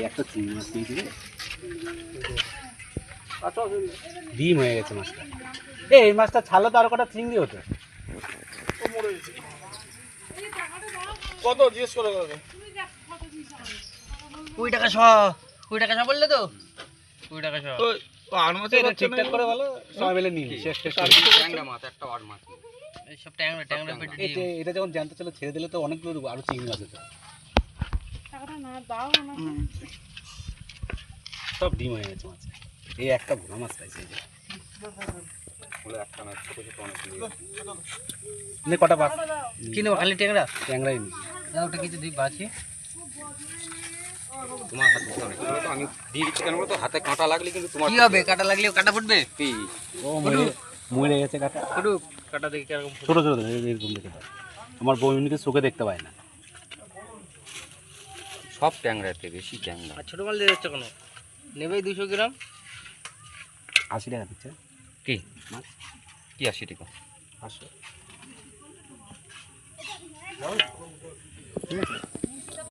একটা চিংড়ি মাছ দিয়েছি ডিম হয়ে গেছে মাছটা। এই মাছটা ছাড়লে তো আরো কটা চিংড়ি হতো। কত জিজ্ঞেস করে কত? 20 টাকা শ, 20 টাকা শ বললে তো 20 টাকা শ। আর মাছ এটা ঠিকঠাক করে বলো, সবাই মিলে নিন শেষ শেষ করে। ট্যাংরা মাছ, একটা ওয়াট মাছ। এই সব ট্যাংরা ট্যাংরা পেটে ডিম। এটা যখন জ্যান্ত ছিল ছেড়ে দিলে তো অনেকগুলো আরো চিংড়ি মাছ হতো। সব ডিম হয়ে গেছে মাছ। এই একটা ভোলা মাছ পাইছে এই যে। একটা না, ছোট ছোট অনেকগুলো। নে কটা মাছ কি নেবো খালি ট্যাংরা? ট্যাংরাই নি। দাও ওটা কিছু দিই বাছি। তোমার হাত দিতে অনেক তো আমি দিয়ে দিচ্ছি কেন বলো তো, হাতে কাঁটা লাগলে কিন্তু তোমার কি হবে? কাটা লাগলে কাটা ফুটবে? ও মরে গেছে কাটা। ফুটুক, কাটা দেখি কিরকম ছোট ছোট এরকম দেখে দাও। আমার বউ এমনিতে চোখে দেখতে পায় না। সব ট্যাংরাতে বেশি ট্যাংরা। আর ছোট মাল দিয়ে দিচ্ছ কেন? নেবেই 200 গ্রাম। 80 টাকা দিচ্ছে কি মাছ। কি 80 টাকা? 500।